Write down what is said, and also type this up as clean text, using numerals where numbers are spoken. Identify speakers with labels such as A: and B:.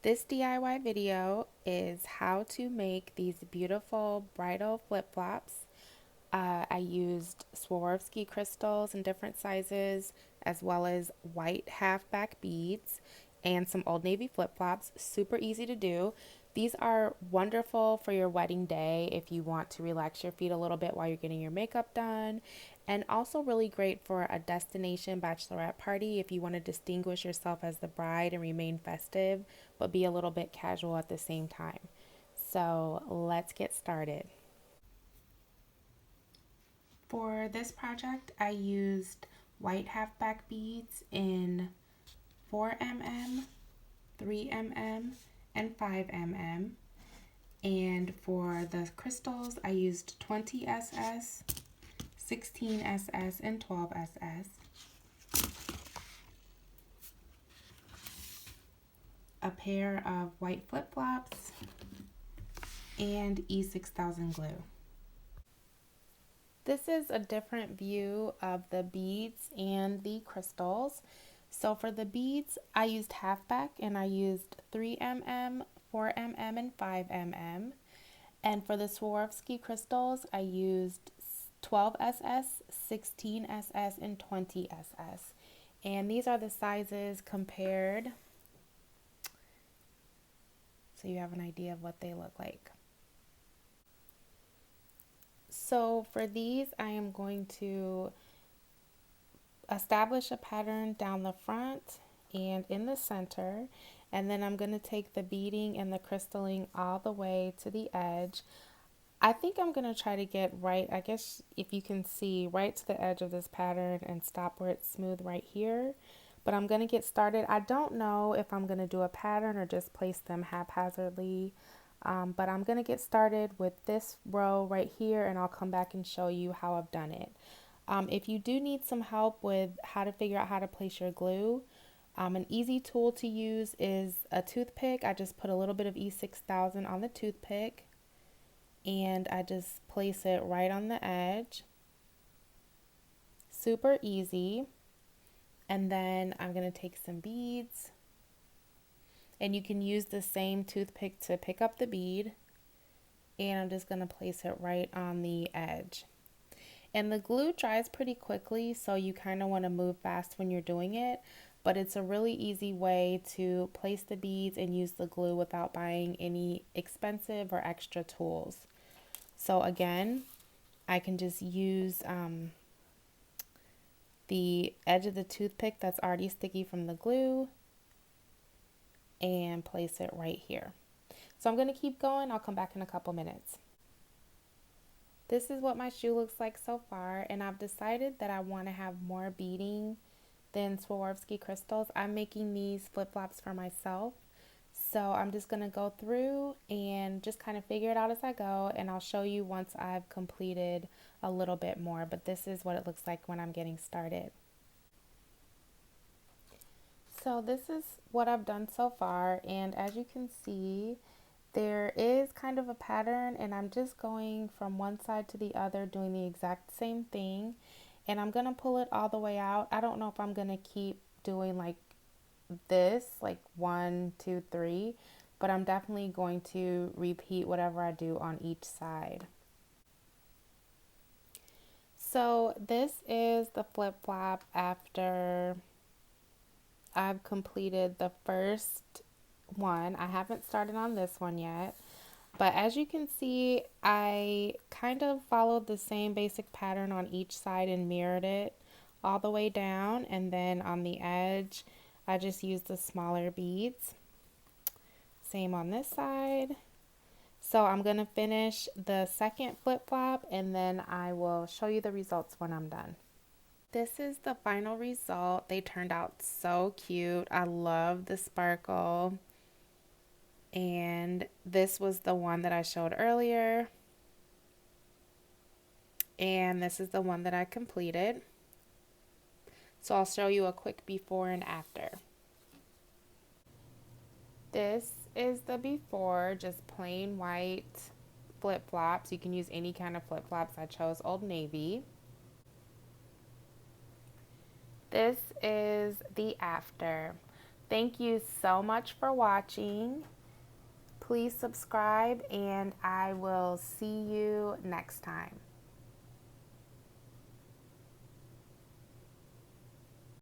A: This DIY video is how to make these beautiful bridal flip-flops. I used Swarovski crystals in different sizes, as well as white half-back beads and some Old Navy flip-flops. Super easy to do. These are wonderful for your wedding day if you want to relax your feet a little bit while you're getting your makeup done, and also really great for a destination bachelorette party if you want to distinguish yourself as the bride and remain festive but be a little bit casual at the same time. So let's get started. For this project, I used white halfback beads in 4 mm, 3 mm, and 5 mm. And for the crystals, I used 20 SS, 16 SS, and 12 SS. A pair of white flip-flops, and E6000 glue. This is a different view of the beads and the crystals. So for the beads, I used halfback and I used 3 mm, 4 mm, and 5 mm. And for the Swarovski crystals, I used 12 SS, 16 SS, and 20 SS. And these are the sizes compared, so you have an idea of what they look like. So for these, I am going to establish a pattern down the front and in the center, and then I'm going to take the beading and the crystalline all the way to the edge. I think I'm going to try to get right, I guess if you can see, right to the edge of this pattern and stop where it's smooth right here. But I'm going to get started. I don't know if I'm going to do a pattern or just place them haphazardly. But I'm going to get started with this row right here, and I'll come back and show you how I've done it. If you do need some help with how to figure out how to place your glue, an easy tool to use is a toothpick. I just put a little bit of E6000 on the toothpick, and I just place it right on the edge. Super easy. And then I'm going to take some beads. And you can use the same toothpick to pick up the bead. And I'm just going to place it right on the edge. And the glue dries pretty quickly, so you kind of want to move fast when you're doing it. But it's a really easy way to place the beads and use the glue without buying any expensive or extra tools. So again, I can just use the edge of the toothpick that's already sticky from the glue and place it right here. So I'm going to keep going. I'll come back in a couple minutes. This is what my shoe looks like so far, and I've decided that I want to have more beading than Swarovski crystals. I'm making these flip-flops for myself, so I'm just going to go through and just kind of figure it out as I go, and I'll show you once I've completed a little bit more, but this is what it looks like when I'm getting started. So this is what I've done so far, and as you can see, there is kind of a pattern, and I'm just going from one side to the other doing the exact same thing, and I'm going to pull it all the way out. I don't know if I'm going to keep doing like this, like 1, 2, 3, but I'm definitely going to repeat whatever I do on each side. So this is the flip-flop after I've completed the first one. I haven't started on this one yet, but as you can see, I kind of followed the same basic pattern on each side and mirrored it all the way down, and then on the edge I just used the smaller beads. Same on this side. So I'm going to finish the second flip-flop, and then I will show you the results when I'm done. This is the final result. They turned out so cute. I love the sparkle. And this was the one that I showed earlier. And this is the one that I completed. So I'll show you a quick before and after. This is the before, just plain white flip-flops. You can use any kind of flip-flops. I chose Old Navy. This is the after. Thank you so much for watching. Please subscribe and I will see you next time.